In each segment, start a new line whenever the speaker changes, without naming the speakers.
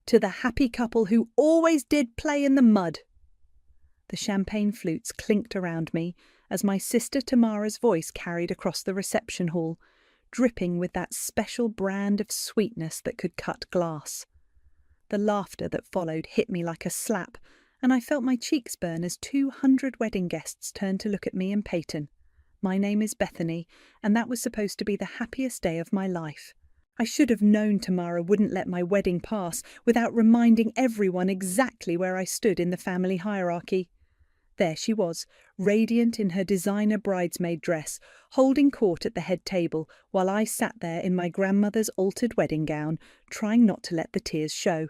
To the happy couple who always did play in the mud. The champagne flutes clinked around me as my sister Tamara's voice carried across the reception hall, dripping with that special brand of sweetness that could cut glass. The laughter that followed hit me like a slap, and I felt my cheeks burn as 200 wedding guests turned to look at me and Peyton. My name is Bethany, and that was supposed to be the happiest day of my life. I should have known Tamara wouldn't let my wedding pass without reminding everyone exactly where I stood in the family hierarchy. There she was, radiant in her designer bridesmaid dress, holding court at the head table, while I sat there in my grandmother's altered wedding gown, trying not to let the tears show.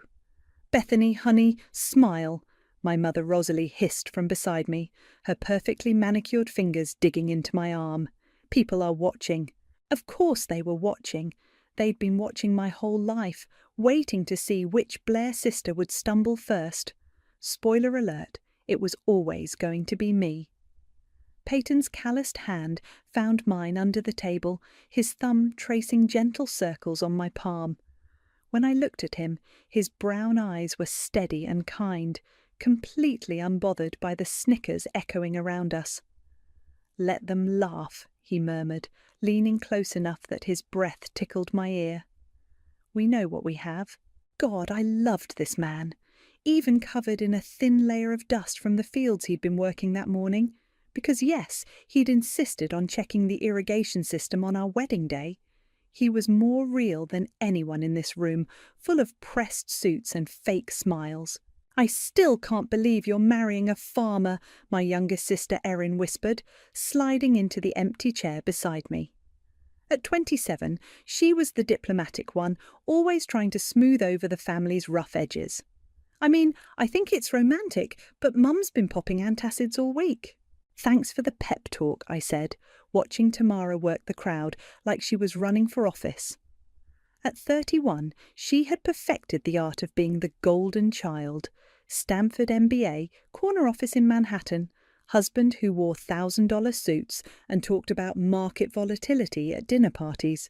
"Bethany, honey, smile," my mother Rosalie hissed from beside me, her perfectly manicured fingers digging into my arm. "People are watching." Of course they were watching. They'd been watching my whole life, waiting to see which Blair sister would stumble first. Spoiler alert, it was always going to be me. Peyton's calloused hand found mine under the table, his thumb tracing gentle circles on my palm. When I looked at him, his brown eyes were steady and kind, completely unbothered by the snickers echoing around us. "Let them laugh," he murmured, leaning close enough that his breath tickled my ear. "We know what we have." God, I loved this man, even covered in a thin layer of dust from the fields he'd been working that morning, because yes, he'd insisted on checking the irrigation system on our wedding day. He was more real than anyone in this room, full of pressed suits and fake smiles. "I still can't believe you're marrying a farmer," my youngest sister Erin whispered, sliding into the empty chair beside me. At 27, she was the diplomatic one, always trying to smooth over the family's rough edges. "I mean, I think it's romantic, but Mum's been popping antacids all week." "Thanks for the pep talk," I said, watching Tamara work the crowd like she was running for office. At 31, she had perfected the art of being the golden child. Stanford MBA, corner office in Manhattan, husband who wore $1,000 suits and talked about market volatility at dinner parties.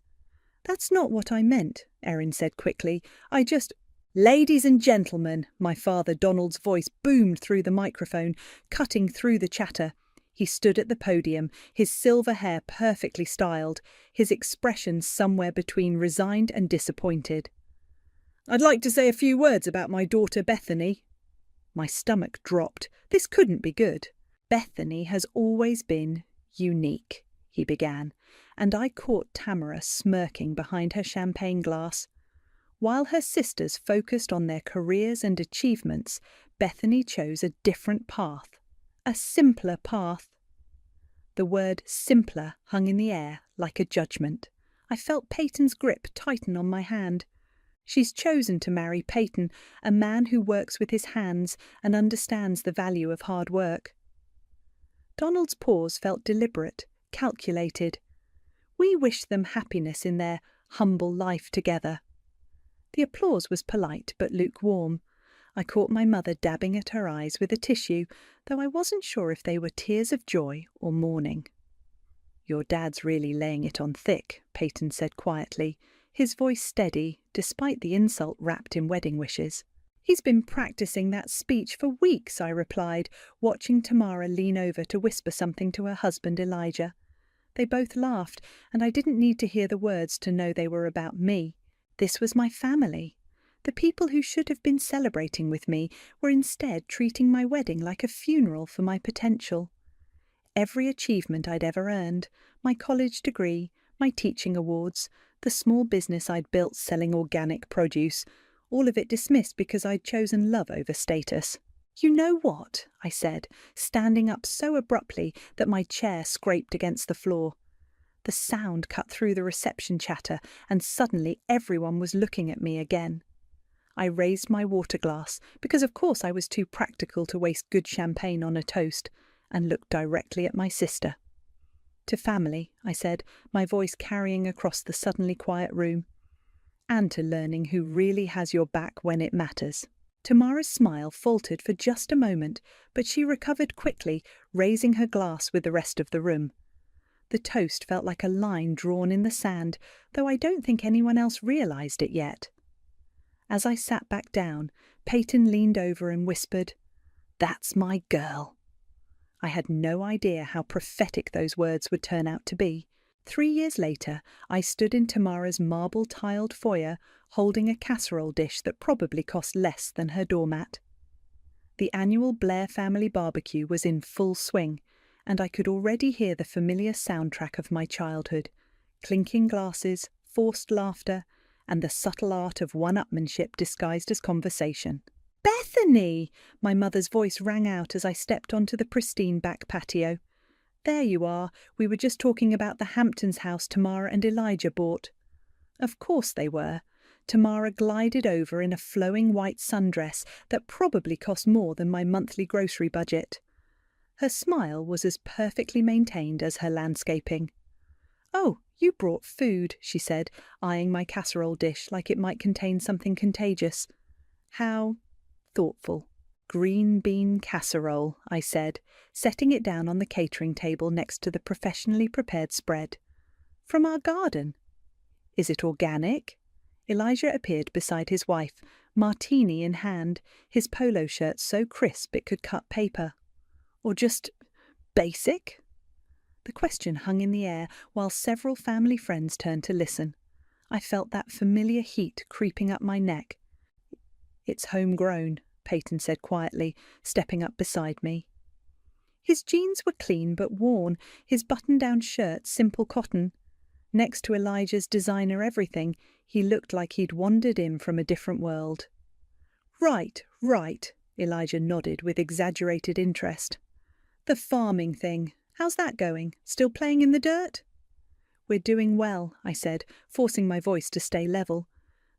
"That's not what I meant," Erin said quickly. "I just—" "Ladies and gentlemen," my father Donald's voice boomed through the microphone, cutting through the chatter. He stood at the podium, his silver hair perfectly styled, his expression somewhere between resigned and disappointed. "I'd like to say a few words about my daughter Bethany." My stomach dropped. This couldn't be good. "Bethany has always been unique," he began, and I caught Tamara smirking behind her champagne glass. While her sisters focused on their careers and achievements, Bethany chose a different path. A simpler path. The word simpler hung in the air like a judgment. I felt Peyton's grip tighten on my hand. She's chosen to marry Peyton, a man who works with his hands and understands the value of hard work. Donald's pause felt deliberate, calculated. We wished them happiness in their humble life together. The applause was polite but lukewarm. I caught my mother dabbing at her eyes with a tissue, though I wasn't sure if they were tears of joy or mourning. "Your dad's really laying it on thick," Peyton said quietly, his voice steady, despite the insult wrapped in wedding wishes. "He's been practicing that speech for weeks," I replied, watching Tamara lean over to whisper something to her husband Elijah. They both laughed, and I didn't need to hear the words to know they were about me. This was my family. The people who should have been celebrating with me were instead treating my wedding like a funeral for my potential. Every achievement I'd ever earned, my college degree, my teaching awards, the small business I'd built selling organic produce, all of it dismissed because I'd chosen love over status. "You know what?" I said, standing up so abruptly that my chair scraped against the floor. The sound cut through the reception chatter, and suddenly everyone was looking at me again. I raised my water glass, because of course I was too practical to waste good champagne on a toast, and looked directly at my sister. "To family," I said, my voice carrying across the suddenly quiet room. "And to learning who really has your back when it matters." Tamara's smile faltered for just a moment, but she recovered quickly, raising her glass with the rest of the room. The toast felt like a line drawn in the sand, though I don't think anyone else realized it yet. As I sat back down, Peyton leaned over and whispered, "That's my girl." I had no idea how prophetic those words would turn out to be. 3 years later, I stood in Tamara's marble-tiled foyer holding a casserole dish that probably cost less than her doormat. The annual Blair family barbecue was in full swing, and I could already hear the familiar soundtrack of my childhood: clinking glasses, forced laughter, and the subtle art of one-upmanship disguised as conversation. "Bethany!" My mother's voice rang out as I stepped onto the pristine back patio. "There you are. We were just talking about the Hamptons house Tamara and Elijah bought." Of course they were. Tamara glided over in a flowing white sundress that probably cost more than my monthly grocery budget. Her smile was as perfectly maintained as her landscaping. "Oh, you brought food," she said, eyeing my casserole dish like it might contain something contagious. "How thoughtful." "Green bean casserole," I said, setting it down on the catering table next to the professionally prepared spread. "From our garden." "Is it organic?" Elijah appeared beside his wife, martini in hand, his polo shirt so crisp it could cut paper. "Or just basic?" The question hung in the air while several family friends turned to listen. I felt that familiar heat creeping up my neck. "It's homegrown," Peyton said quietly, stepping up beside me. His jeans were clean but worn, his button-down shirt simple cotton. Next to Elijah's designer everything, he looked like he'd wandered in from a different world. Right, Elijah nodded with exaggerated interest. "The farming thing, how's that going? Still playing in the dirt?" "We're doing well," I said, forcing my voice to stay level.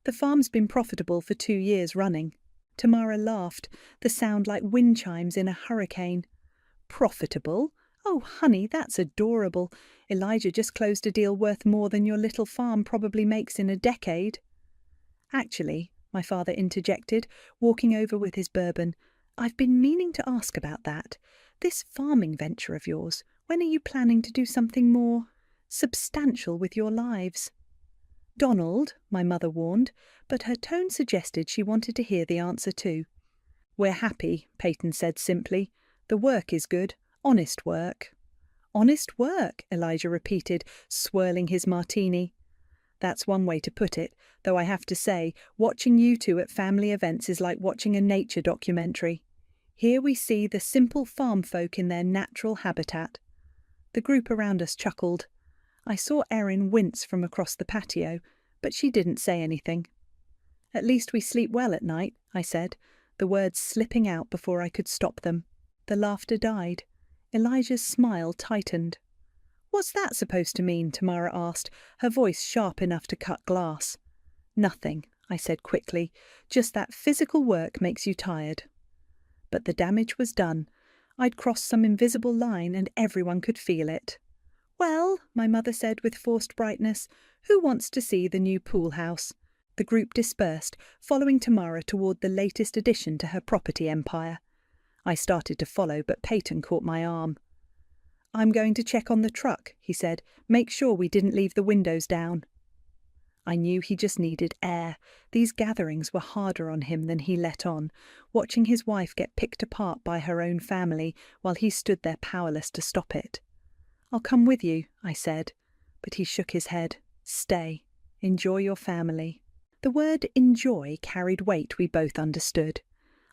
"The farm's been profitable for 2 years running." Tamara laughed, the sound like wind chimes in a hurricane. "Profitable? Oh, honey, that's adorable. Elijah just closed a deal worth more than your little farm probably makes in a decade." "Actually," my father interjected, walking over with his bourbon, "I've been meaning to ask about that. This farming venture of yours, when are you planning to do something more substantial with your lives?" "Donald," my mother warned, but her tone suggested she wanted to hear the answer too. "We're happy," Peyton said simply. "The work is good. Honest work." "Honest work," Elijah repeated, swirling his martini. "That's one way to put it, though I have to say, watching you two at family events is like watching a nature documentary. Here we see the simple farm folk in their natural habitat." The group around us chuckled. I saw Erin wince from across the patio, but she didn't say anything. "At least we sleep well at night," I said, the words slipping out before I could stop them. The laughter died. Elijah's smile tightened. "What's that supposed to mean?" Tamara asked, her voice sharp enough to cut glass. "Nothing," I said quickly. "Just that physical work makes you tired." But the damage was done. I'd crossed some invisible line and everyone could feel it. "Well," my mother said with forced brightness, "who wants to see the new pool house?" The group dispersed, following Tamara toward the latest addition to her property empire. I started to follow, but Peyton caught my arm. "I'm going to check on the truck," he said. "Make sure we didn't leave the windows down." I knew he just needed air. These gatherings were harder on him than he let on, watching his wife get picked apart by her own family while he stood there powerless to stop it. "I'll come with you," I said, but he shook his head. "Stay. Enjoy your family." The word enjoy carried weight we both understood.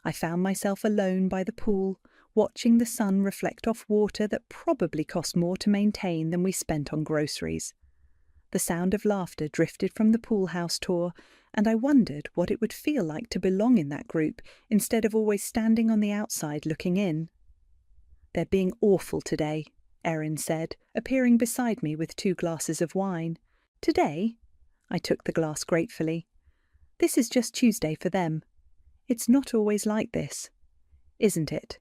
I found myself alone by the pool, watching the sun reflect off water that probably cost more to maintain than we spent on groceries. The sound of laughter drifted from the pool house tour, and I wondered what it would feel like to belong in that group instead of always standing on the outside looking in. "They're being awful today," Erin said, appearing beside me with 2 glasses of wine. "Today?" I took the glass gratefully. "This is just Tuesday for them. It's not always like this." "Isn't it?"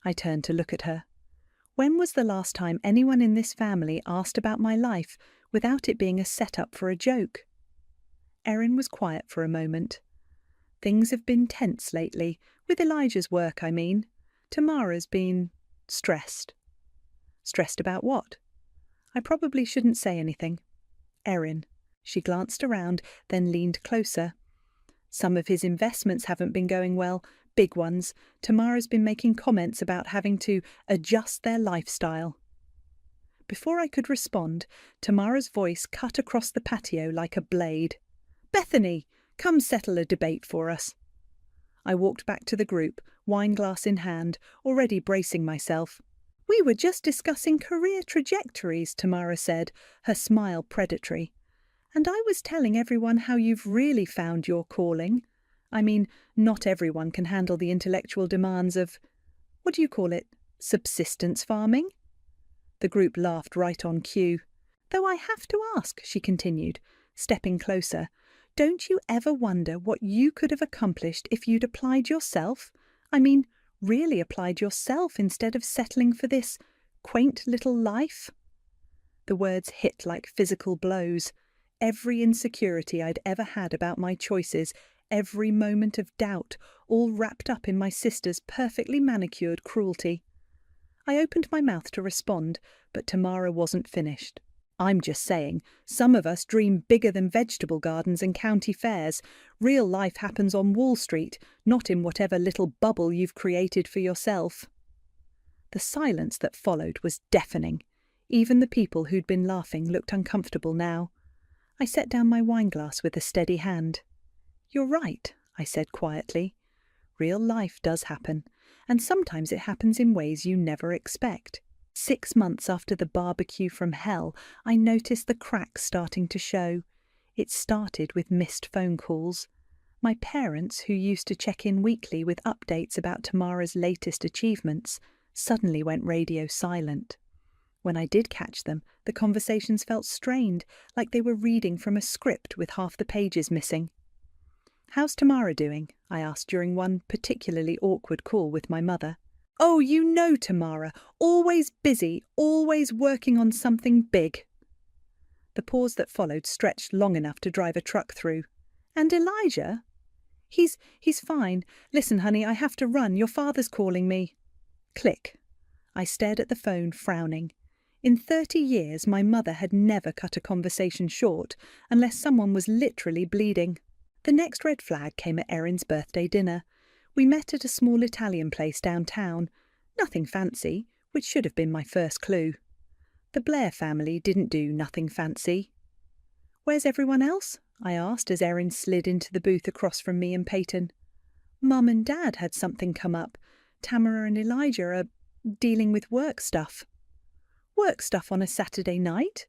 I turned to look at her. When was the last time anyone in this family asked about my life without it being a setup for a joke? Erin was quiet for a moment. "Things have been tense lately, with Elijah's work, I mean. Tamara's been stressed." "Stressed about what?" "I probably shouldn't say anything." "Erin." She glanced around, then leaned closer. Some of his investments haven't been going well, big ones. Tamara's been making comments about having to adjust their lifestyle. Before I could respond, Tamara's voice cut across the patio like a blade. "Bethany, come settle a debate for us." I walked back to the group, wineglass in hand, already bracing myself. "We were just discussing career trajectories," Tamara said, her smile predatory. "And I was telling everyone how you've really found your calling. I mean, not everyone can handle the intellectual demands of, what do you call it, subsistence farming?" The group laughed right on cue. "Though I have to ask," she continued, stepping closer, "don't you ever wonder what you could have accomplished if you'd applied yourself? I mean, really applied yourself instead of settling for this quaint little life?" The words hit like physical blows. Every insecurity I'd ever had about my choices, every moment of doubt, all wrapped up in my sister's perfectly manicured cruelty. I opened my mouth to respond, but Tamara wasn't finished. "I'm just saying, some of us dream bigger than vegetable gardens and county fairs. Real life happens on Wall Street, not in whatever little bubble you've created for yourself." The silence that followed was deafening. Even the people who'd been laughing looked uncomfortable now. I set down my wineglass with a steady hand. "You're right," I said quietly. "Real life does happen, and sometimes it happens in ways you never expect." 6 months after the barbecue from hell, I noticed the cracks starting to show. It started with missed phone calls. My parents, who used to check in weekly with updates about Tamara's latest achievements, suddenly went radio silent. When I did catch them, the conversations felt strained, like they were reading from a script with half the pages missing. "How's Tamara doing?" I asked during one particularly awkward call with my mother. "Oh, you know Tamara, always busy, always working on something big." The pause that followed stretched long enough to drive a truck through. "And Elijah?" He's fine. Listen, honey, I have to run. Your father's calling me." Click. I stared at the phone, frowning. In 30 years, my mother had never cut a conversation short, unless someone was literally bleeding. The next red flag came at Erin's birthday dinner. We met at a small Italian place downtown. Nothing fancy, which should have been my first clue. The Blair family didn't do nothing fancy. "Where's everyone else?" I asked as Erin slid into the booth across from me and Peyton. "Mum and Dad had something come up. Tamara and Elijah are dealing with work stuff." "Work stuff on a Saturday night?"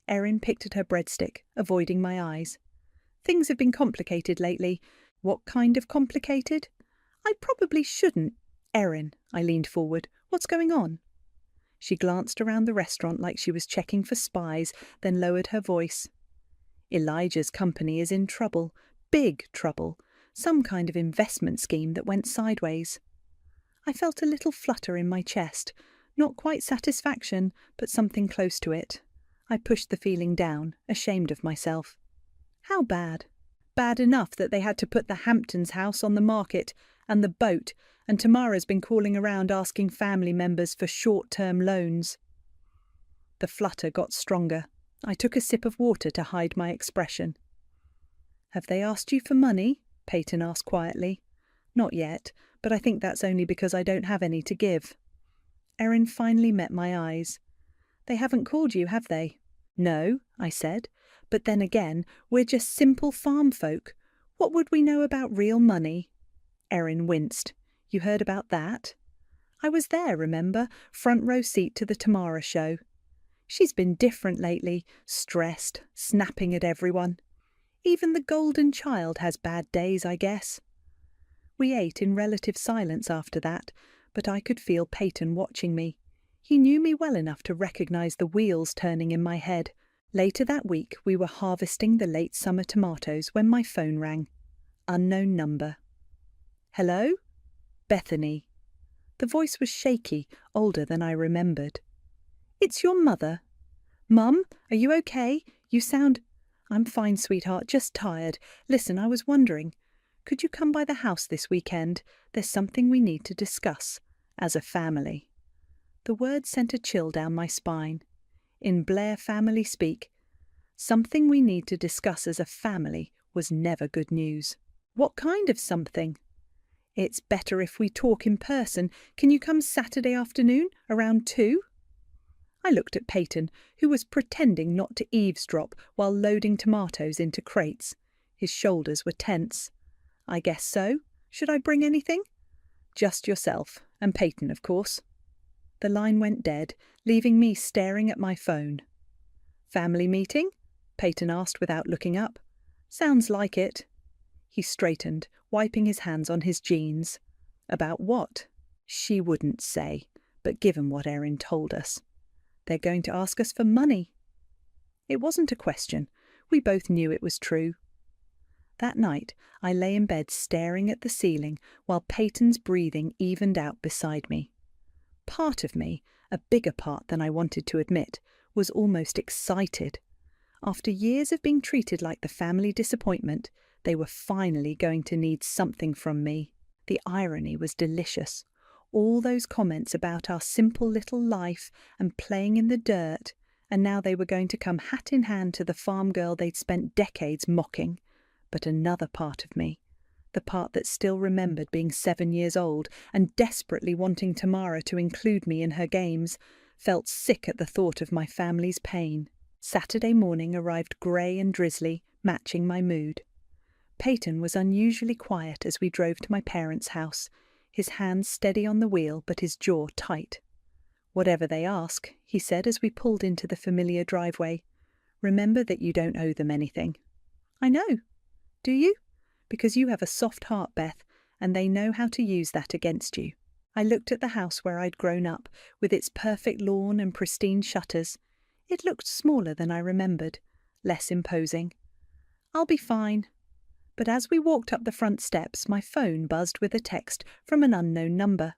Erin picked at her breadstick, avoiding my eyes. "Things have been complicated lately." "What kind of complicated?" "I probably shouldn't." "Erin," I leaned forward, "what's going on?" She glanced around the restaurant like she was checking for spies, then lowered her voice. "Elijah's company is in trouble, big trouble, some kind of investment scheme that went sideways." I felt a little flutter in my chest, not quite satisfaction, but something close to it. I pushed the feeling down, ashamed of myself. "How bad?" "Bad enough that they had to put the Hamptons house on the market, and the boat, and Tamara's been calling around asking family members for short-term loans." The flutter got stronger. I took a sip of water to hide my expression. "Have they asked you for money?" Peyton asked quietly. "Not yet, but I think that's only because I don't have any to give." Erin finally met my eyes. "They haven't called you, have they?" "No," I said. "But then again, we're just simple farm folk. What would we know about real money?" Erin winced. "You heard about that?" "I was there, remember? Front row seat to the Tamara show." "She's been different lately, stressed, snapping at everyone. Even the golden child has bad days, I guess." We ate in relative silence after that, but I could feel Peyton watching me. He knew me well enough to recognize the wheels turning in my head. Later that week, we were harvesting the late summer tomatoes when my phone rang. Unknown number. "Hello?" "Bethany." The voice was shaky, older than I remembered. "It's your mother." "Mum, are you okay? You sound—" "I'm fine, sweetheart, just tired. Listen, I was wondering, could you come by the house this weekend? There's something we need to discuss, as a family." The words sent a chill down my spine. In Blair family speak, something we need to discuss as a family was never good news. What kind of something? It's better if we talk in person. Can you come Saturday afternoon, around 2? I looked at Peyton, who was pretending not to eavesdrop while loading tomatoes into crates. His shoulders were tense. I guess so. Should I bring anything? Just yourself, and Peyton, of course. The line went dead, leaving me staring at my phone. Family meeting? Peyton asked without looking up. Sounds like it. He straightened, wiping his hands on his jeans. About what? She wouldn't say, but given what Erin told us. They're going to ask us for money. It wasn't a question. We both knew it was true. That night, I lay in bed staring at the ceiling while Peyton's breathing evened out beside me. Part of me, a bigger part than I wanted to admit, was almost excited. After years of being treated like the family disappointment, they were finally going to need something from me. The irony was delicious. All those comments about our simple little life and playing in the dirt, and now they were going to come hat in hand to the farm girl they'd spent decades mocking. But another part of me, the part that still remembered being 7 years old and desperately wanting Tamara to include me in her games, felt sick at the thought of my family's pain. Saturday morning arrived grey and drizzly, matching my mood. Peyton was unusually quiet as we drove to my parents' house, his hands steady on the wheel but his jaw tight. Whatever they ask, he said as we pulled into the familiar driveway, remember that you don't owe them anything. I know. Do you? Because you have a soft heart, Beth, and they know how to use that against you. I looked at the house where I'd grown up, with its perfect lawn and pristine shutters. It looked smaller than I remembered, less imposing. I'll be fine. But as we walked up the front steps, my phone buzzed with a text from an unknown number.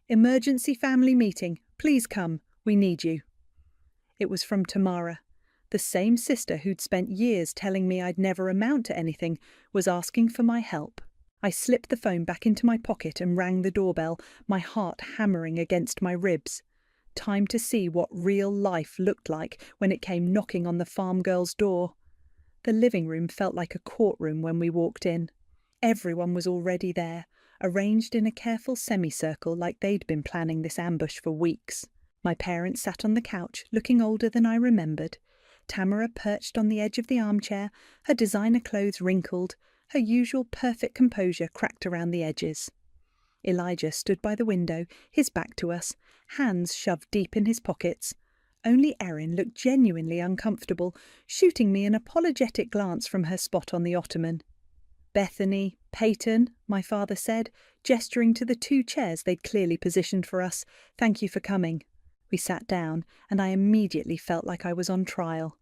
Emergency family meeting. Please come. We need you. It was from Tamara. The same sister who'd spent years telling me I'd never amount to anything was asking for my help. I slipped the phone back into my pocket and rang the doorbell, my heart hammering against my ribs. Time to see what real life looked like when it came knocking on the farm girl's door. The living room felt like a courtroom when we walked in. Everyone was already there, arranged in a careful semicircle like they'd been planning this ambush for weeks. My parents sat on the couch, looking older than I remembered. Tamara perched on the edge of the armchair, her designer clothes wrinkled, her usual perfect composure cracked around the edges. Elijah stood by the window, his back to us, hands shoved deep in his pockets. Only Erin looked genuinely uncomfortable, shooting me an apologetic glance from her spot on the ottoman. Bethany, Peyton, my father said, gesturing to the 2 chairs they'd clearly positioned for us. Thank you for coming. We sat down, and I immediately felt like I was on trial.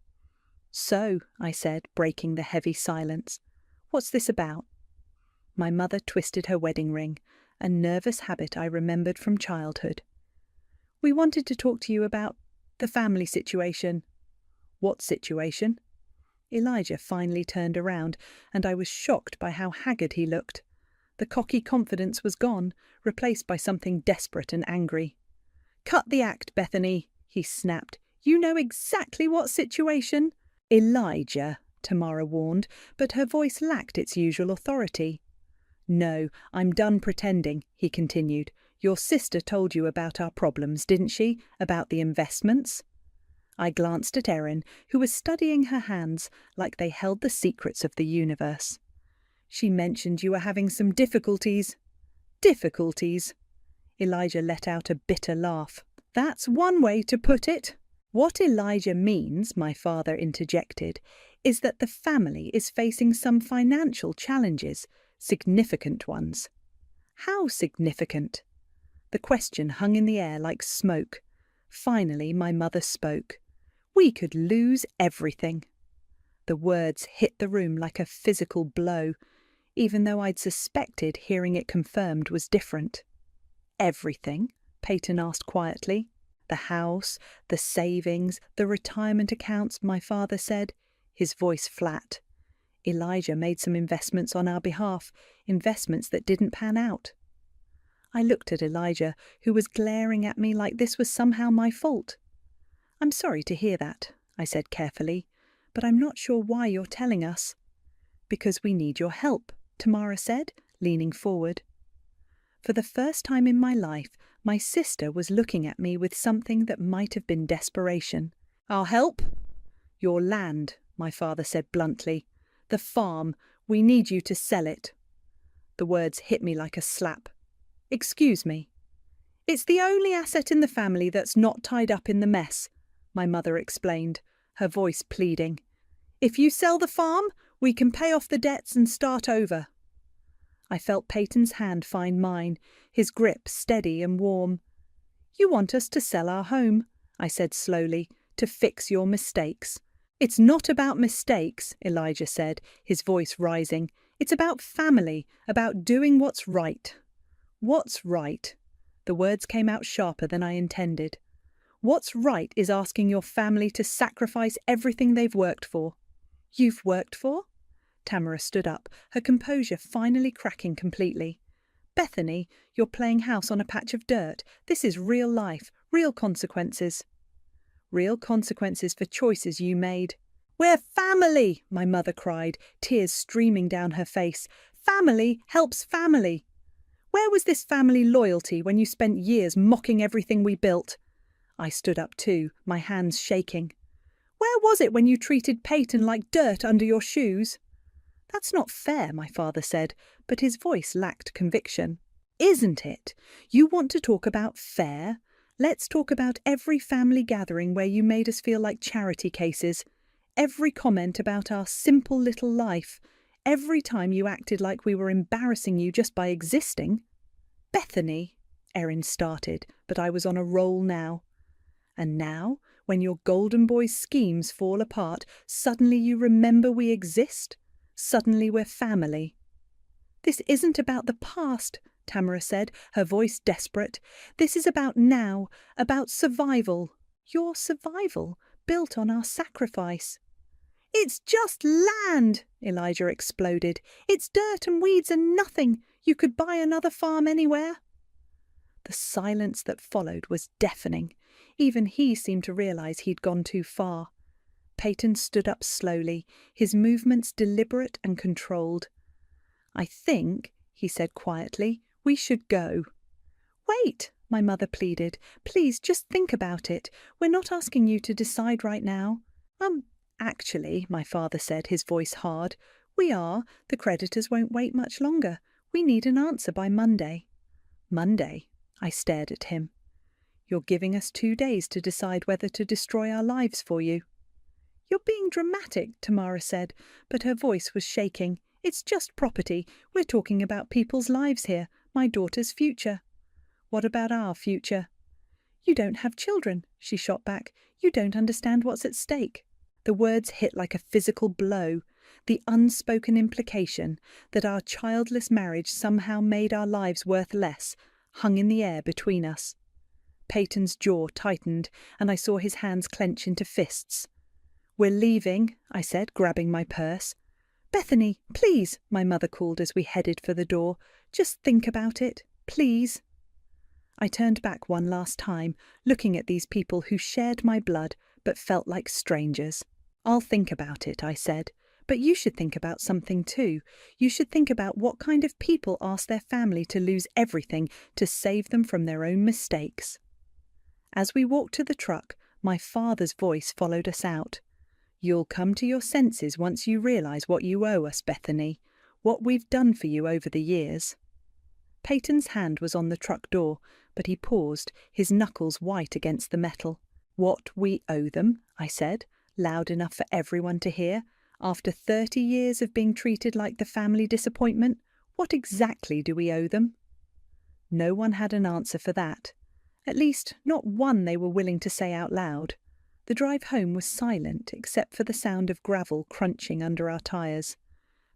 So, I said, breaking the heavy silence, what's this about? My mother twisted her wedding ring, a nervous habit I remembered from childhood. We wanted to talk to you about the family situation. What situation? Elijah finally turned around, and I was shocked by how haggard he looked. The cocky confidence was gone, replaced by something desperate and angry. Cut the act, Bethany, he snapped. You know exactly what situation. Elijah, Tamara warned, but her voice lacked its usual authority. No, I'm done pretending, he continued. Your sister told you about our problems, didn't she? About the investments? I glanced at Erin, who was studying her hands like they held the secrets of the universe. She mentioned you were having some difficulties. Difficulties? Elijah let out a bitter laugh. That's one way to put it. What Elijah means, my father interjected, is that the family is facing some financial challenges, significant ones. How significant? The question hung in the air like smoke. Finally, my mother spoke. We could lose everything. The words hit the room like a physical blow, even though I'd suspected hearing it confirmed was different. Everything? Peyton asked quietly. The house, the savings, the retirement accounts, my father said, his voice flat. Elijah made some investments on our behalf, investments that didn't pan out. I looked at Elijah, who was glaring at me like this was somehow my fault. I'm sorry to hear that, I said carefully, but I'm not sure why you're telling us. Because we need your help. Tamara said, leaning forward. For the first time in my life, my sister was looking at me with something that might have been desperation. "I'll help." "Your land," my father said bluntly. "The farm. We need you to sell it." The words hit me like a slap. "Excuse me." "It's the only asset in the family that's not tied up in the mess," my mother explained, her voice pleading. "If you sell the farm, we can pay off the debts and start over." I felt Peyton's hand find mine, his grip steady and warm. "You want us to sell our home," I said slowly, "to fix your mistakes." "It's not about mistakes," Elijah said, his voice rising. "It's about family, about doing what's right." "What's right?" The words came out sharper than I intended. "What's right is asking your family to sacrifice everything they've worked for." "You've worked for?" Tamara stood up, her composure finally cracking completely. "Bethany, you're playing house on a patch of dirt. This is real life, real consequences." "Real consequences for choices you made." "We're family!" my mother cried, tears streaming down her face. "Family helps family." "Where was this family loyalty when you spent years mocking everything we built?" I stood up too, my hands shaking. "Where was it when you treated Peyton like dirt under your shoes?" "That's not fair," my father said, but his voice lacked conviction. "Isn't it? You want to talk about fair? Let's talk about every family gathering where you made us feel like charity cases. Every comment about our simple little life. Every time you acted like we were embarrassing you just by existing." "Bethany," Erin started, but I was on a roll now. "And now, when your golden boy's schemes fall apart, suddenly you remember we exist? Suddenly we're family." "This isn't about the past," Tamara said, her voice desperate. "This is about now, about survival. Your survival, built on our sacrifice." "It's just land!" Elijah exploded. "It's dirt and weeds and nothing. You could buy another farm anywhere." The silence that followed was deafening. Even he seemed to realize he'd gone too far. Peyton stood up slowly, his movements deliberate and controlled. "I think," he said quietly, "we should go." "Wait," my mother pleaded. "Please, just think about it. We're not asking you to decide right now." Actually," my father said, his voice hard, "we are. The creditors won't wait much longer. We need an answer by Monday." "Monday?" I stared at him. "You're giving us 2 days to decide whether to destroy our lives for you." "You're being dramatic," Tamara said, but her voice was shaking. "It's just property. We're talking about people's lives here, my daughter's future." "What about our future?" "You don't have children," she shot back. "You don't understand what's at stake." The words hit like a physical blow, the unspoken implication that our childless marriage somehow made our lives worth less, hung in the air between us. Peyton's jaw tightened, and I saw his hands clench into fists. "We're leaving," I said, grabbing my purse. "Bethany, please," my mother called as we headed for the door. "Just think about it, please." I turned back one last time, looking at these people who shared my blood but felt like strangers. "I'll think about it," I said. "But you should think about something too. You should think about what kind of people ask their family to lose everything to save them from their own mistakes." As we walked to the truck, my father's voice followed us out. "You'll come to your senses once you realise what you owe us, Bethany, what we've done for you over the years." Peyton's hand was on the truck door, but he paused, his knuckles white against the metal. "What we owe them," I said, loud enough for everyone to hear. "After 30 years of being treated like the family disappointment, what exactly do we owe them?" No one had an answer for that. At least, not one they were willing to say out loud. The drive home was silent, except for the sound of gravel crunching under our tyres.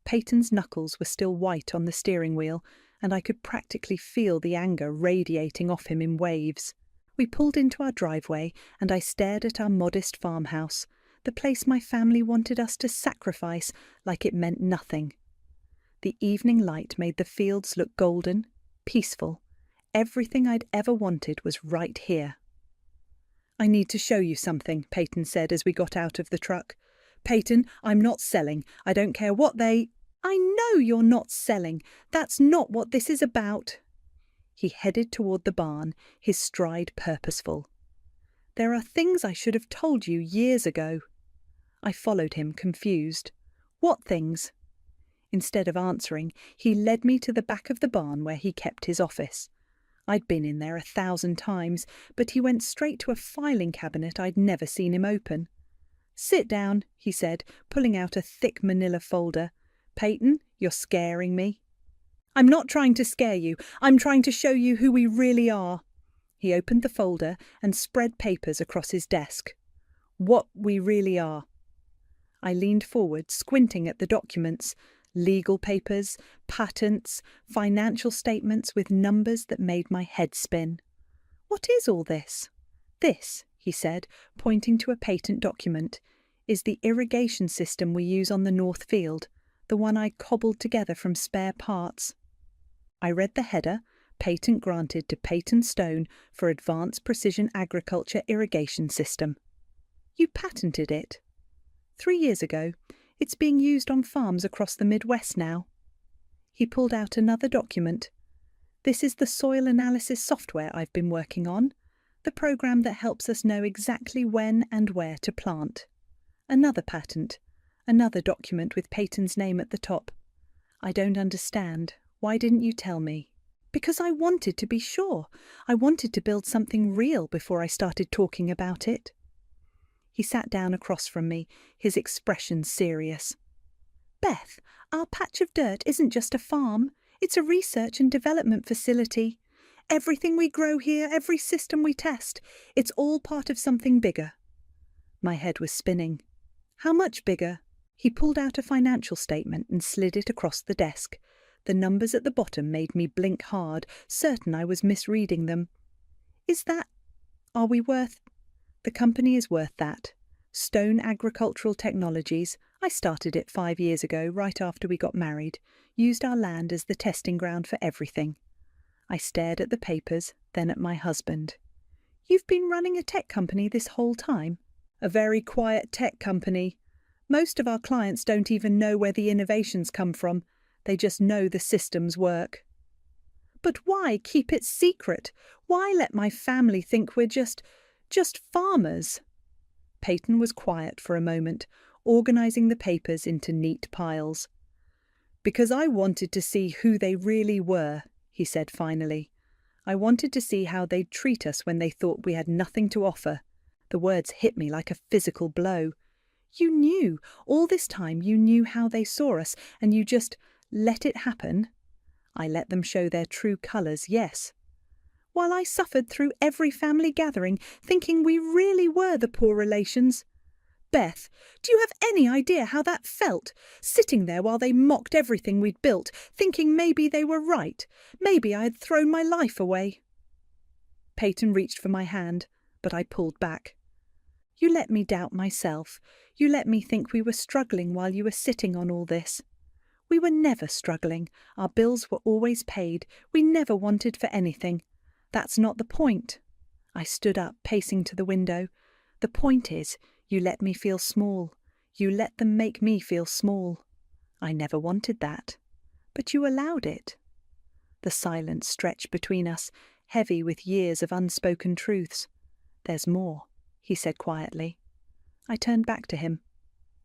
Peyton's knuckles were still white on the steering wheel, and I could practically feel the anger radiating off him in waves. We pulled into our driveway, and I stared at our modest farmhouse, the place my family wanted us to sacrifice like it meant nothing. The evening light made the fields look golden, peaceful. Everything I'd ever wanted was right here. "I need to show you something," Peyton said as we got out of the truck. "Peyton, I'm not selling. I don't care what they—" I know you're not selling. That's not what this is about. He headed toward the barn, his stride purposeful. There are things I should have told you years ago. I followed him, confused. What things? Instead of answering, he led me to the back of the barn where he kept his office. I'd been in there 1,000 times, but he went straight to a filing cabinet I'd never seen him open. "Sit down," he said, pulling out a thick manila folder. "Peyton, you're scaring me." "I'm not trying to scare you. I'm trying to show you who we really are." He opened the folder and spread papers across his desk. "What we really are." I leaned forward, squinting at the documents. Legal papers, patents, financial statements with numbers that made my head spin. "What is all this?" "This," he said, pointing to a patent document, "is the irrigation system we use on the North Field, the one I cobbled together from spare parts." I read the header, "Patent granted to Peyton Stone for Advanced Precision Agriculture Irrigation System." "You patented it?" 3 years ago. It's being used on farms across the Midwest now." He pulled out another document. "This is the soil analysis software I've been working on, the program that helps us know exactly when and where to plant." Another patent, another document with Peyton's name at the top. "I don't understand. Why didn't you tell me?" "Because I wanted to be sure. I wanted to build something real before I started talking about it." He sat down across from me, his expression serious. "Beth, our patch of dirt isn't just a farm. It's a research and development facility. Everything we grow here, every system we test, it's all part of something bigger." My head was spinning. "How much bigger?" He pulled out a financial statement and slid it across the desk. The numbers at the bottom made me blink hard, certain I was misreading them. Are we worth... "The company is worth that. Stone Agricultural Technologies. I started it 5 years ago, right after we got married. Used our land as the testing ground for everything." I stared at the papers, then at my husband. "You've been running a tech company this whole time?" "A very quiet tech company. Most of our clients don't even know where the innovations come from. They just know the systems work." "But why keep it secret? Why let my family think we're just farmers?" Peyton was quiet for a moment, organizing the papers into neat piles. "Because I wanted to see who they really were," he said finally. "I wanted to see how they'd treat us when they thought we had nothing to offer." The words hit me like a physical blow. "You knew, all this time you knew how they saw us, and you just let it happen?" "I let them show their true colours, yes." "While I suffered through every family gathering, thinking we really were the poor relations." "Beth, do you have any idea how that felt? Sitting there while they mocked everything we'd built, thinking maybe they were right. Maybe I had thrown my life away." Peyton reached for my hand, but I pulled back. "You let me doubt myself. You let me think we were struggling while you were sitting on all this." "We were never struggling. Our bills were always paid. We never wanted for anything. That's not the point." I stood up, pacing to the window. "The point is, you let me feel small. You let them make me feel small. I never wanted that. But you allowed it." The silence stretched between us, heavy with years of unspoken truths. "There's more," he said quietly. I turned back to him.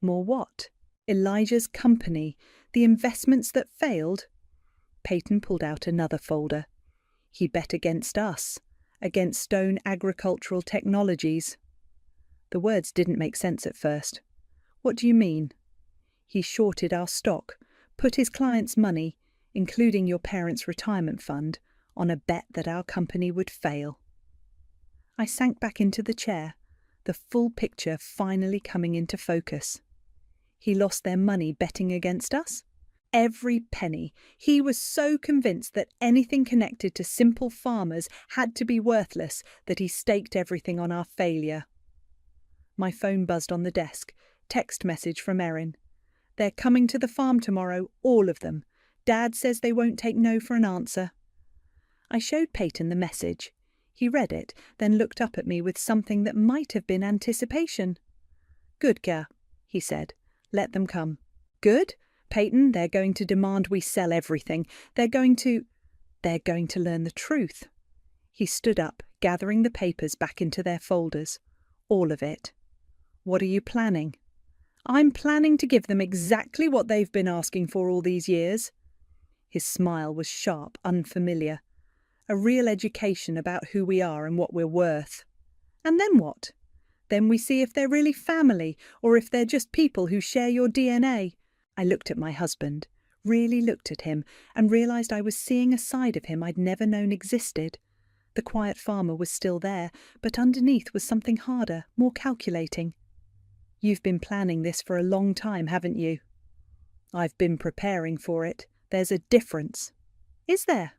"More what?" "Elijah's company, the investments that failed." Peyton pulled out another folder. "He bet against us, against Stone Agricultural Technologies." The words didn't make sense at first. "What do you mean?" "He shorted our stock, put his clients' money, including your parents' retirement fund, on a bet that our company would fail." I sank back into the chair, the full picture finally coming into focus. He lost their money betting against us? Every penny. He was so convinced that anything connected to simple farmers had to be worthless that he staked everything on our failure. My phone buzzed on the desk. Text message from Erin. "They're coming to the farm tomorrow, all of them. Dad says they won't take no for an answer." I showed Peyton the message. He read it, then looked up at me with something that might have been anticipation. "Good, Ka," he said. "Let them come." "Good?" Peyton, they're going to demand we sell everything. They're going to learn the truth." He stood up, gathering the papers back into their folders. All of it. "What are you planning?" "I'm planning to give them exactly what they've been asking for all these years." His smile was sharp, unfamiliar. "A real education about who we are and what we're worth." "And then what?" "Then we see if they're really family, or if they're just people who share your DNA." I looked at my husband, really looked at him, and realised I was seeing a side of him I'd never known existed. The quiet farmer was still there, but underneath was something harder, more calculating. "You've been planning this for a long time, haven't you?" "I've been preparing for it. There's a difference." "Is there?"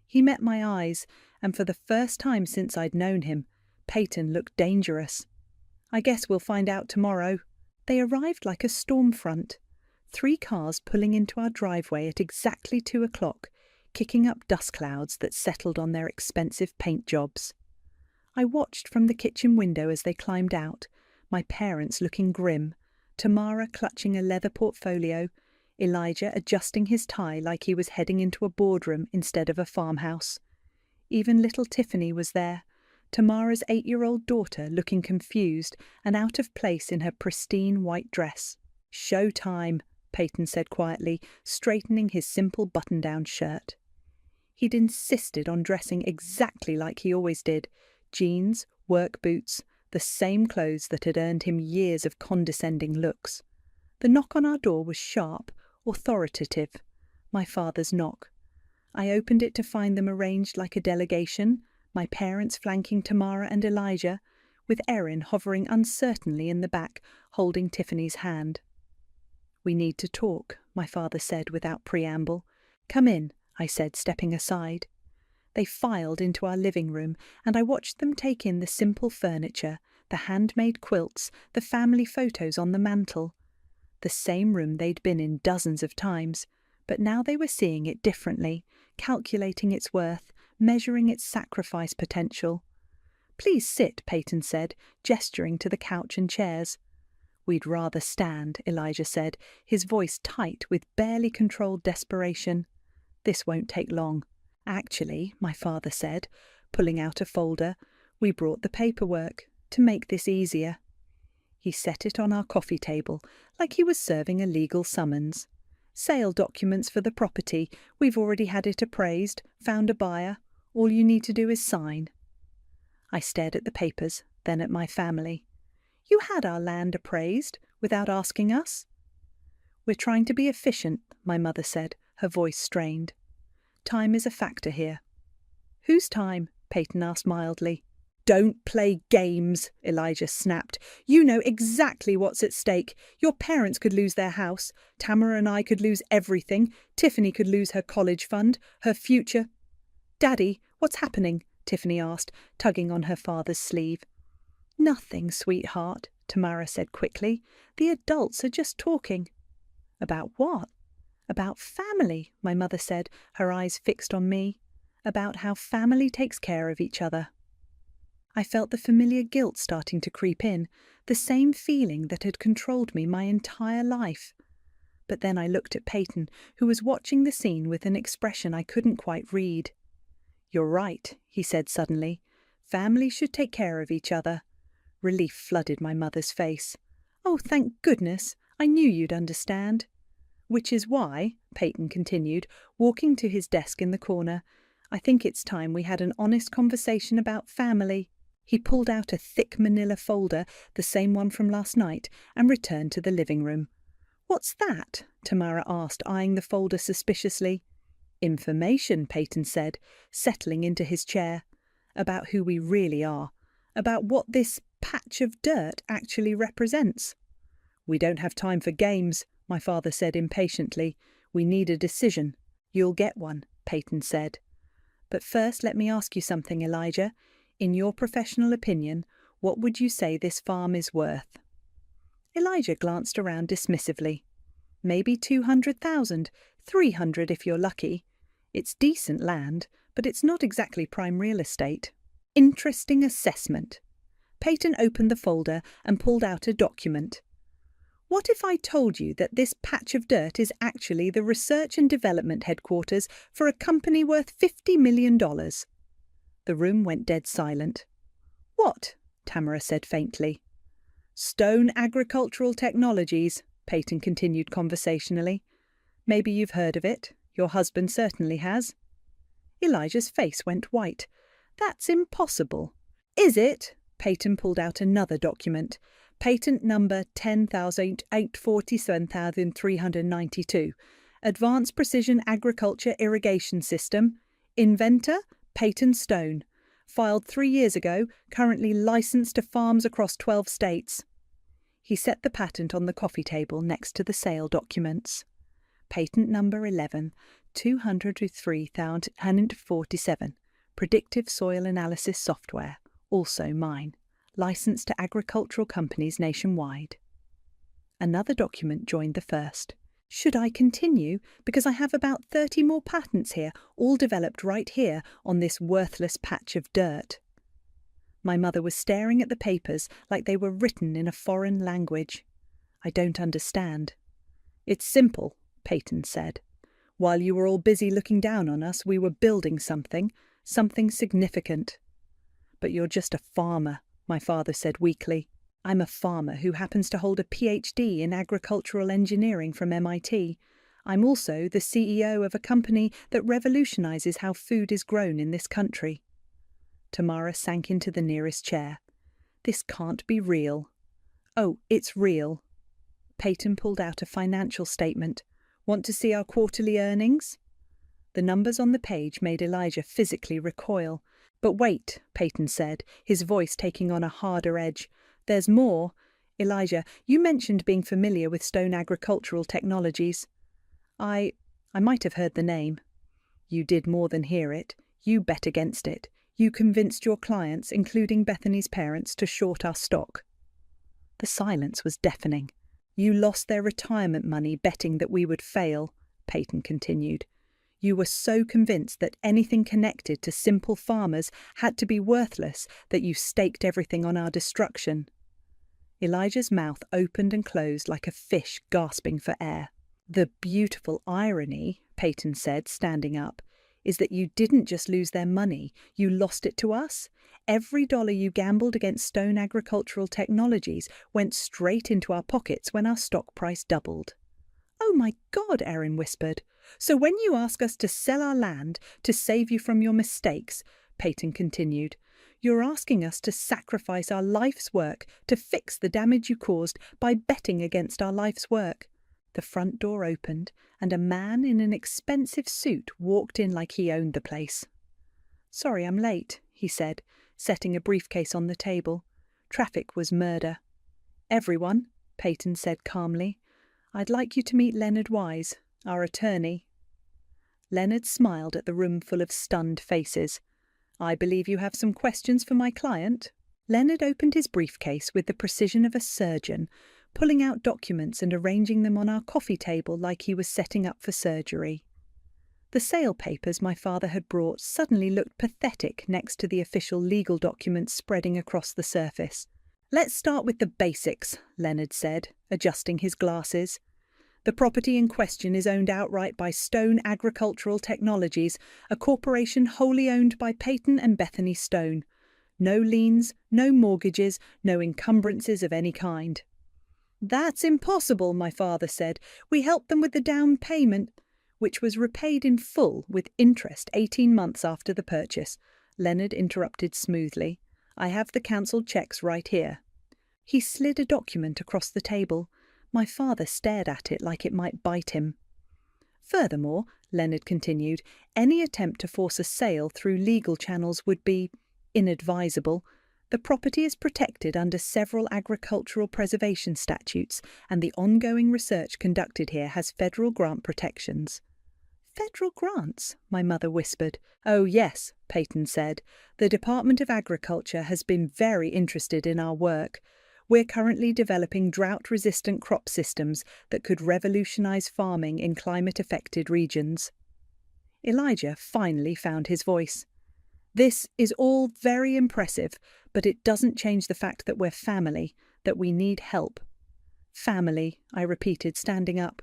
He met my eyes, and for the first time since I'd known him, Peyton looked dangerous. "I guess we'll find out tomorrow." They arrived like a storm front. 3 cars pulling into our driveway at exactly 2 o'clock, kicking up dust clouds that settled on their expensive paint jobs. I watched from the kitchen window as they climbed out, my parents looking grim, Tamara clutching a leather portfolio, Elijah adjusting his tie like he was heading into a boardroom instead of a farmhouse. Even little Tiffany was there, Tamara's 8-year-old daughter looking confused and out of place in her pristine white dress. "Show time," Peyton said quietly, straightening his simple button-down shirt. He'd insisted on dressing exactly like he always did, jeans, work boots, the same clothes that had earned him years of condescending looks. The knock on our door was sharp, authoritative, my father's knock. I opened it to find them arranged like a delegation, my parents flanking Tamara and Elijah, with Erin hovering uncertainly in the back, holding Tiffany's hand. "We need to talk," my father said without preamble. "Come in," I said, stepping aside. They filed into our living room, and I watched them take in the simple furniture, the handmade quilts, the family photos on the mantel. The same room they'd been in dozens of times, but now they were seeing it differently, calculating its worth, measuring its sacrifice potential. "Please sit," Peyton said, gesturing to the couch and chairs. "We'd rather stand," Elijah said, his voice tight with barely controlled desperation. "This won't take long." "Actually," my father said, pulling out a folder, "we brought the paperwork to make this easier." He set it on our coffee table, like he was serving a legal summons. "Sale documents for the property. We've already had it appraised, found a buyer. All you need to do is sign." I stared at the papers, then at my family. "You had our land appraised, without asking us?" "We're trying to be efficient," my mother said, her voice strained. "Time is a factor here." "Whose time?" Peyton asked mildly. "Don't play games," Elijah snapped. "You know exactly what's at stake. Your parents could lose their house. Tamara and I could lose everything. Tiffany could lose her college fund, her future." "Daddy, what's happening?" Tiffany asked, tugging on her father's sleeve. "Nothing, sweetheart," Tamara said quickly. "The adults are just talking." "About what?" "About family," my mother said, her eyes fixed on me. "About how family takes care of each other." I felt the familiar guilt starting to creep in, the same feeling that had controlled me my entire life. But then I looked at Peyton, who was watching the scene with an expression I couldn't quite read. "You're right," he said suddenly. "Families should take care of each other." Relief flooded my mother's face. "Oh, thank goodness! I knew you'd understand." "Which is why," Peyton continued, walking to his desk in the corner, "I think it's time we had an honest conversation about family." He pulled out a thick manila folder, the same one from last night, and returned to the living room. "What's that?" Tamara asked, eyeing the folder suspiciously. "Information," Peyton said, settling into his chair. "About who we really are. About what this patch of dirt actually represents." "We don't have time for games," my father said impatiently. "We need a decision." "You'll get one," Peyton said. "But first let me ask you something, Elijah. In your professional opinion, what would you say this farm is worth?" Elijah glanced around dismissively. "Maybe 200,000, 300 if you're lucky. It's decent land, but it's not exactly prime real estate." "Interesting assessment." Peyton opened the folder and pulled out a document. What if I told you that this patch of dirt is actually the research and development headquarters for a company worth $50 million? The room went dead silent. What? Tamara said faintly. Stone Agricultural Technologies, Peyton continued conversationally. Maybe you've heard of it. Your husband certainly has. Elijah's face went white. That's impossible. Is it? Peyton pulled out another document. Patent number 10,847,392. Advanced Precision Agriculture Irrigation System. Inventor, Peyton Stone. Filed 3 years ago, currently licensed to farms across 12 states. He set the patent on the coffee table next to the sale documents. Patent number 11, 203,047. Predictive Soil Analysis Software. Also mine. Licensed to agricultural companies nationwide. Another document joined the first. Should I continue? Because I have about 30 more patents here, all developed right here on this worthless patch of dirt. My mother was staring at the papers like they were written in a foreign language. I don't understand. It's simple, Peyton said. While you were all busy looking down on us, we were building something significant. But you're just a farmer, my father said weakly. I'm a farmer who happens to hold a PhD in agricultural engineering from MIT. I'm also the CEO of a company that revolutionizes how food is grown in this country. Tamara sank into the nearest chair. This can't be real. Oh, it's real. Peyton pulled out a financial statement. Want to see our quarterly earnings? The numbers on the page made Elijah physically recoil. But wait, Peyton said, his voice taking on a harder edge. There's more. Elijah, you mentioned being familiar with Stone Agricultural Technologies. I might have heard the name. You did more than hear it. You bet against it. You convinced your clients, including Bethany's parents, to short our stock. The silence was deafening. You lost their retirement money betting that we would fail, Peyton continued. You were so convinced that anything connected to simple farmers had to be worthless that you staked everything on our destruction. Elijah's mouth opened and closed like a fish gasping for air. The beautiful irony, Peyton said, standing up, is that you didn't just lose their money, you lost it to us. Every dollar you gambled against Stone Agricultural Technologies went straight into our pockets when our stock price doubled. Oh my God, Erin whispered. So when you ask us to sell our land to save you from your mistakes, Peyton continued, you're asking us to sacrifice our life's work to fix the damage you caused by betting against our life's work. The front door opened, and a man in an expensive suit walked in like he owned the place. Sorry I'm late, he said, setting a briefcase on the table. Traffic was murder. Everyone, Peyton said calmly, I'd like you to meet Leonard Wise, our attorney. Leonard smiled at the room full of stunned faces. I believe you have some questions for my client. Leonard opened his briefcase with the precision of a surgeon, pulling out documents and arranging them on our coffee table like he was setting up for surgery. The sale papers my father had brought suddenly looked pathetic next to the official legal documents spreading across the surface. Let's start with the basics, Leonard said, adjusting his glasses. The property in question is owned outright by Stone Agricultural Technologies, a corporation wholly owned by Peyton and Bethany Stone. No liens, no mortgages, no encumbrances of any kind. That's impossible, my father said. We helped them with the down payment, which was repaid in full with interest 18 months after the purchase. Leonard interrupted smoothly. I have the cancelled cheques right here. He slid a document across the table. My father stared at it like it might bite him. Furthermore, Leonard continued, any attempt to force a sale through legal channels would be inadvisable. The property is protected under several agricultural preservation statutes, and the ongoing research conducted here has federal grant protections. Federal grants? My mother whispered. Oh yes, Peyton said. The Department of Agriculture has been very interested in our work. We're currently developing drought-resistant crop systems that could revolutionize farming in climate-affected regions. Elijah finally found his voice. This is all very impressive, but it doesn't change the fact that we're family, that we need help. Family, I repeated, standing up.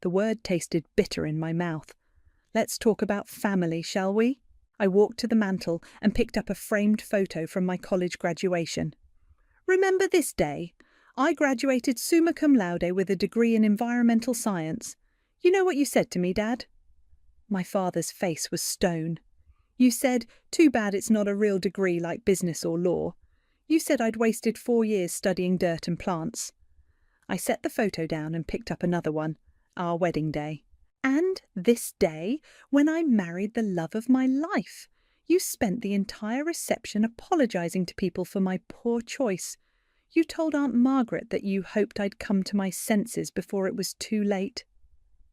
The word tasted bitter in my mouth. Let's talk about family, shall we? I walked to the mantel and picked up a framed photo from my college graduation. Remember this day? I graduated summa cum laude with a degree in environmental science. You know what you said to me, Dad? My father's face was stone. You said, too bad it's not a real degree like business or law. You said I'd wasted 4 years studying dirt and plants. I set the photo down and picked up another one, our wedding day. And this day, when I married the love of my life, you spent the entire reception apologising to people for my poor choice. You told Aunt Margaret that you hoped I'd come to my senses before it was too late.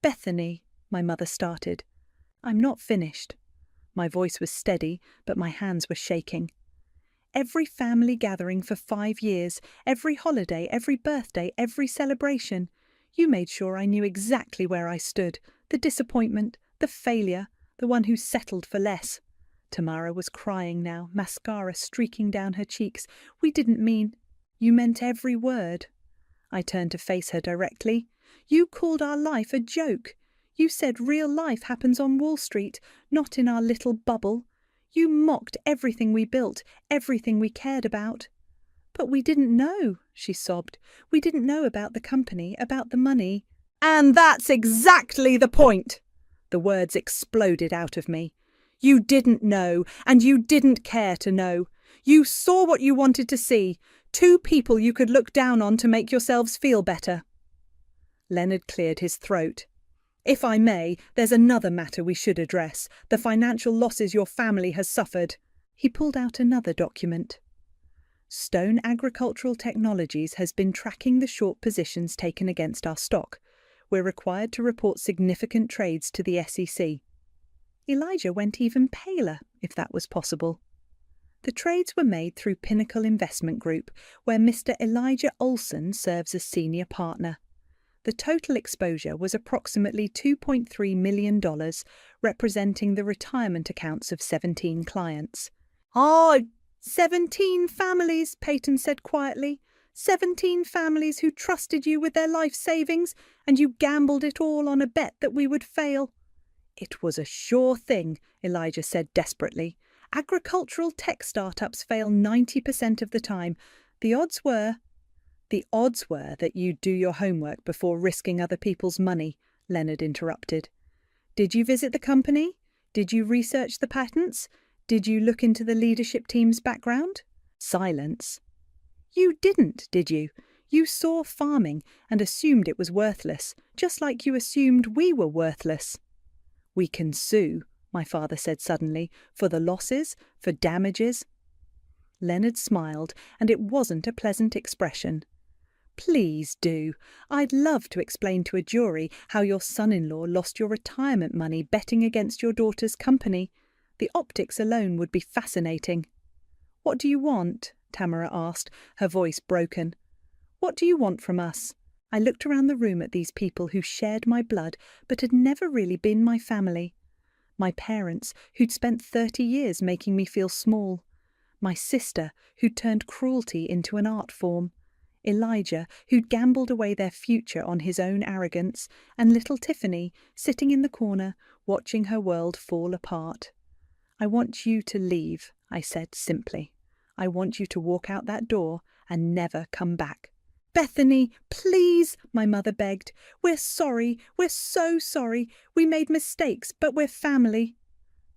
Bethany, my mother started. I'm not finished. My voice was steady, but my hands were shaking. Every family gathering for 5 years, every holiday, every birthday, every celebration, you made sure I knew exactly where I stood, the disappointment, the failure, the one who settled for less. Tamara was crying now, mascara streaking down her cheeks. We didn't mean... You meant every word. I turned to face her directly. You called our life a joke. You said real life happens on Wall Street, not in our little bubble. You mocked everything we built, everything we cared about. But we didn't know, she sobbed. We didn't know about the company, about the money. And that's exactly the point! The words exploded out of me. You didn't know, and you didn't care to know. You saw what you wanted to see. 2 people you could look down on to make yourselves feel better. Leonard cleared his throat. If I may, there's another matter we should address, the financial losses your family has suffered. He pulled out another document. Stone Agricultural Technologies has been tracking the short positions taken against our stock. We're required to report significant trades to the SEC. Elijah went even paler, if that was possible. The trades were made through Pinnacle Investment Group, where Mr. Elijah Olson serves as senior partner. The total exposure was approximately $2.3 million, representing the retirement accounts of 17 clients. 17 families, Peyton said quietly. 17 families who trusted you with their life savings, and you gambled it all on a bet that we would fail. It was a sure thing, Elijah said desperately. Agricultural tech startups fail 90% of the time. The odds were that you'd do your homework before risking other people's money, Leonard interrupted. Did you visit the company? Did you research the patents? Did you look into the leadership team's background? Silence. You didn't, did you? You saw farming and assumed it was worthless, just like you assumed we were worthless. We can sue, my father said suddenly, for the losses, for damages. Leonard smiled, and it wasn't a pleasant expression. Please do. I'd love to explain to a jury how your son-in-law lost your retirement money betting against your daughter's company. The optics alone would be fascinating. What do you want? Tamara asked, her voice broken. What do you want from us? I looked around the room at these people who shared my blood but had never really been my family. My parents, who'd spent 30 years making me feel small. My sister, who'd turned cruelty into an art form. Elijah, who'd gambled away their future on his own arrogance, and little Tiffany, sitting in the corner, watching her world fall apart. I want you to leave, I said simply. I want you to walk out that door and never come back. Bethany, please, my mother begged. We're sorry. We're so sorry. We made mistakes, but we're family.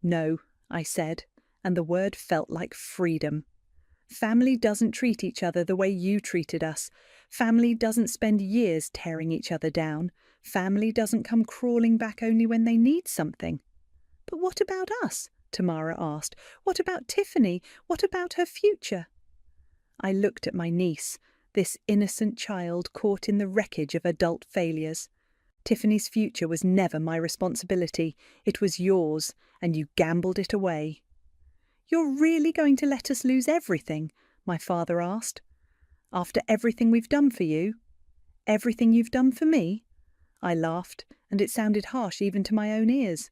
No, I said, and the word felt like freedom. Family doesn't treat each other the way you treated us. Family doesn't spend years tearing each other down. Family doesn't come crawling back only when they need something. But what about us? Tamara asked. What about Tiffany? What about her future? I looked at my niece, this innocent child caught in the wreckage of adult failures. Tiffany's future was never my responsibility. It was yours, and you gambled it away. You're really going to let us lose everything? My father asked. After everything we've done for you? Everything you've done for me? I laughed, and it sounded harsh even to my own ears.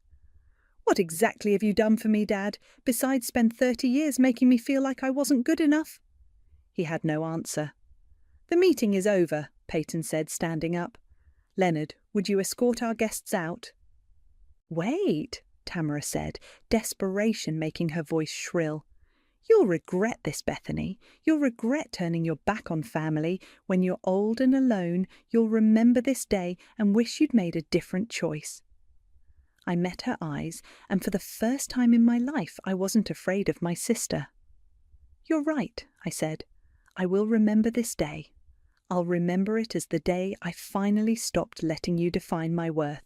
What exactly have you done for me, Dad, besides spend 30 years making me feel like I wasn't good enough? He had no answer. The meeting is over, Peyton said, standing up. Leonard, would you escort our guests out? Wait, Tamara said, desperation making her voice shrill. You'll regret this, Bethany. You'll regret turning your back on family. When you're old and alone, you'll remember this day and wish you'd made a different choice. I met her eyes, and for the first time in my life, I wasn't afraid of my sister. You're right, I said. I will remember this day. I'll remember it as the day I finally stopped letting you define my worth.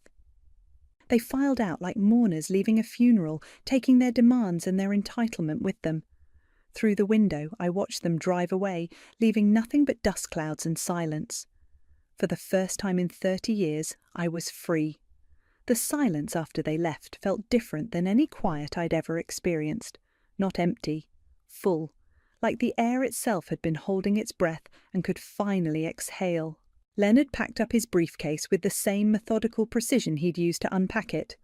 They filed out like mourners leaving a funeral, taking their demands and their entitlement with them. Through the window, I watched them drive away, leaving nothing but dust clouds and silence. For the first time in 30 years, I was free. The silence after they left felt different than any quiet I'd ever experienced. Not empty, full, like the air itself had been holding its breath and could finally exhale. Leonard packed up his briefcase with the same methodical precision he'd used to unpack it.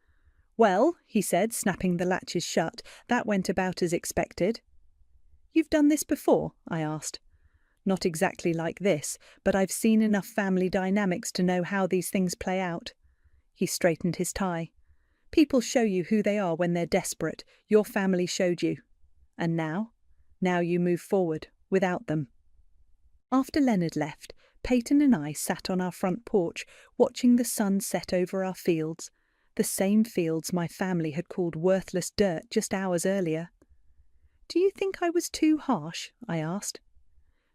Well, he said, snapping the latches shut, that went about as expected. You've done this before? I asked. Not exactly like this, but I've seen enough family dynamics to know how these things play out. He straightened his tie. People show you who they are when they're desperate. Your family showed you. And now? Now you move forward, without them. After Leonard left, Peyton and I sat on our front porch, watching the sun set over our fields, the same fields my family had called worthless dirt just hours earlier. Do you think I was too harsh? I asked.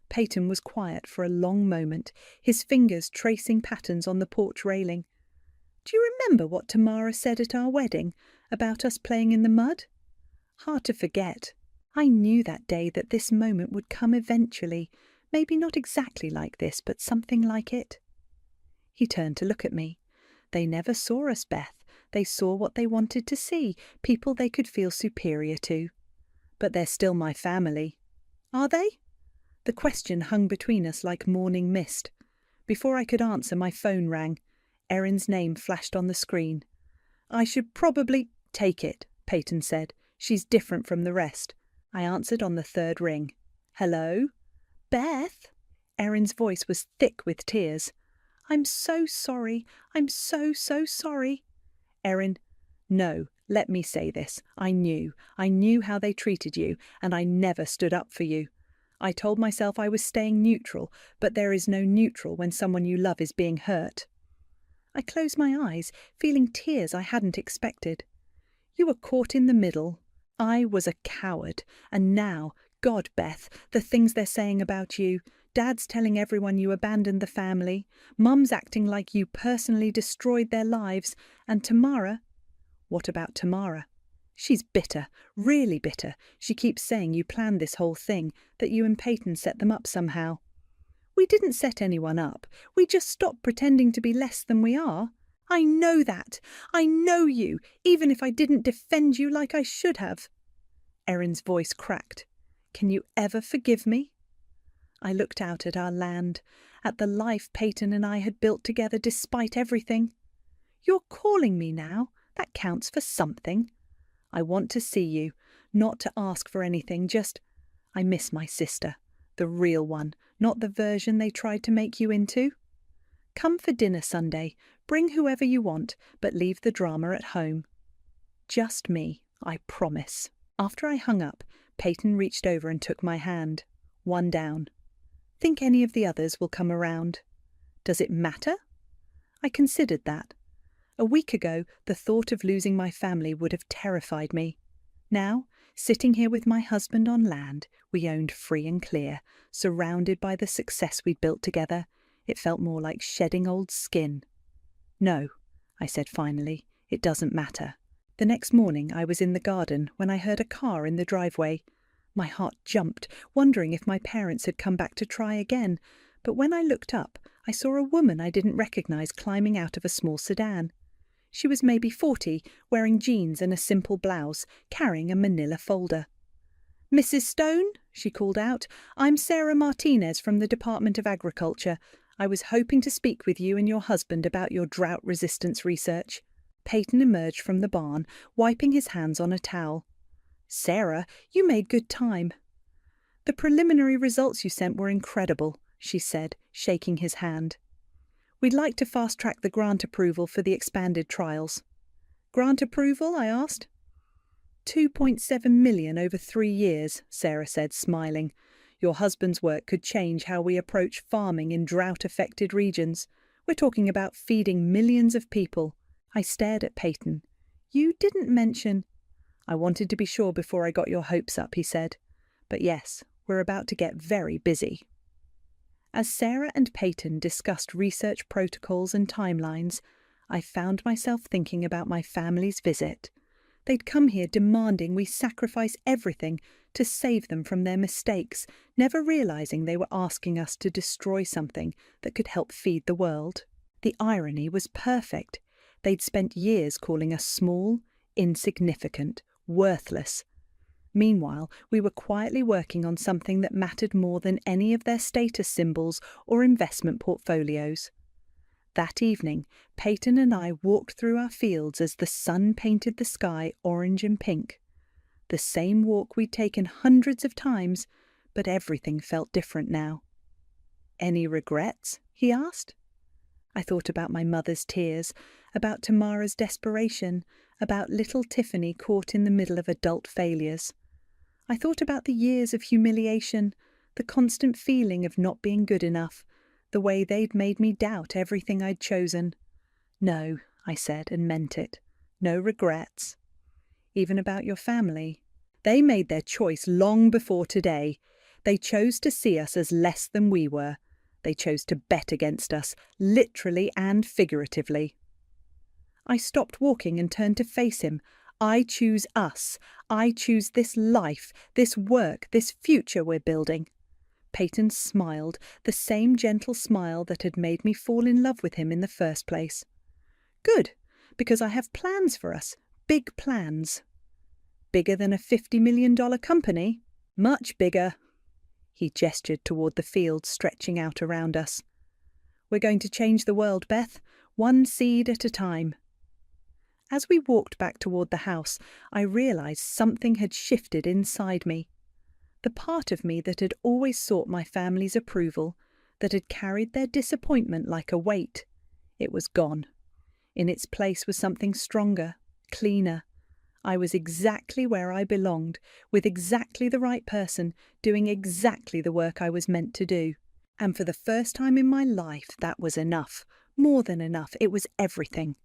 Peyton was quiet for a long moment, his fingers tracing patterns on the porch railing. Do you remember what Tamara said at our wedding, about us playing in the mud? Hard to forget. I knew that day that this moment would come eventually, maybe not exactly like this, but something like it. He turned to look at me. They never saw us, Beth. They saw what they wanted to see, people they could feel superior to. But they're still my family. Are they? The question hung between us like morning mist. Before I could answer, my phone rang. Erin's name flashed on the screen. I should probably take it, Peyton said. She's different from the rest. I answered on the third ring. Hello? Beth? Erin's voice was thick with tears. I'm so sorry. I'm so sorry. Erin, no, let me say this. I knew how they treated you, and I never stood up for you. I told myself I was staying neutral, but there is no neutral when someone you love is being hurt. I closed my eyes, feeling tears I hadn't expected. You were caught in the middle. I was a coward, and now, God, Beth, the things they're saying about you. Dad's telling everyone you abandoned the family. Mum's acting like you personally destroyed their lives. And Tamara? What about Tamara? She's bitter, really bitter. She keeps saying you planned this whole thing, that you and Peyton set them up somehow. We didn't set anyone up. We just stopped pretending to be less than we are. I know that. I know you, even if I didn't defend you like I should have. Erin's voice cracked. Can you ever forgive me? I looked out at our land, at the life Peyton and I had built together despite everything. You're calling me now. That counts for something. I want to see you, not to ask for anything, just... I miss my sister, the real one, not the version they tried to make you into. Come for dinner Sunday, bring whoever you want, but leave the drama at home. Just me, I promise. After I hung up, Peyton reached over and took my hand. One down. Think any of the others will come around? Does it matter? I considered that. A week ago, the thought of losing my family would have terrified me. Now, sitting here with my husband on land we owned free and clear, surrounded by the success we'd built together, it felt more like shedding old skin. No, I said finally, it doesn't matter. The next morning I was in the garden when I heard a car in the driveway. My heart jumped, wondering if my parents had come back to try again, but when I looked up, I saw a woman I didn't recognize climbing out of a small sedan. She was maybe 40, wearing jeans and a simple blouse, carrying a manila folder. Mrs. Stone, she called out, I'm Sarah Martinez from the Department of Agriculture. I was hoping to speak with you and your husband about your drought resistance research. Peyton emerged from the barn, wiping his hands on a towel. Sarah, you made good time. The preliminary results you sent were incredible, she said, shaking his hand. We'd like to fast-track the grant approval for the expanded trials. Grant approval? I asked. 2.7 million over 3 years, Sarah said, smiling. Your husband's work could change how we approach farming in drought-affected regions. We're talking about feeding millions of people. I stared at Peyton. You didn't mention... I wanted to be sure before I got your hopes up, he said. But yes, we're about to get very busy. As Sarah and Peyton discussed research protocols and timelines, I found myself thinking about my family's visit. They'd come here demanding we sacrifice everything to save them from their mistakes, never realizing they were asking us to destroy something that could help feed the world. The irony was perfect. They'd spent years calling us small, insignificant, worthless. Meanwhile, we were quietly working on something that mattered more than any of their status symbols or investment portfolios. That evening, Peyton and I walked through our fields as the sun painted the sky orange and pink. The same walk we'd taken hundreds of times, but everything felt different now. Any regrets? He asked. I thought about my mother's tears, about Tamara's desperation, about little Tiffany caught in the middle of adult failures. I thought about the years of humiliation, the constant feeling of not being good enough, the way they'd made me doubt everything I'd chosen. No, I said, and meant it. No regrets. Even about your family. They made their choice long before today. They chose to see us as less than we were. They chose to bet against us, literally and figuratively. I stopped walking and turned to face him. I choose us. I choose this life, this work, this future we're building. Peyton smiled, the same gentle smile that had made me fall in love with him in the first place. Good, because I have plans for us, big plans. Bigger than a $50 million company? Much bigger. He gestured toward the field stretching out around us. We're going to change the world, Beth, one seed at a time. As we walked back toward the house, I realized something had shifted inside me. The part of me that had always sought my family's approval, that had carried their disappointment like a weight, it was gone. In its place was something stronger, cleaner. I was exactly where I belonged, with exactly the right person, doing exactly the work I was meant to do. And for the first time in my life, that was enough. More than enough. It was everything.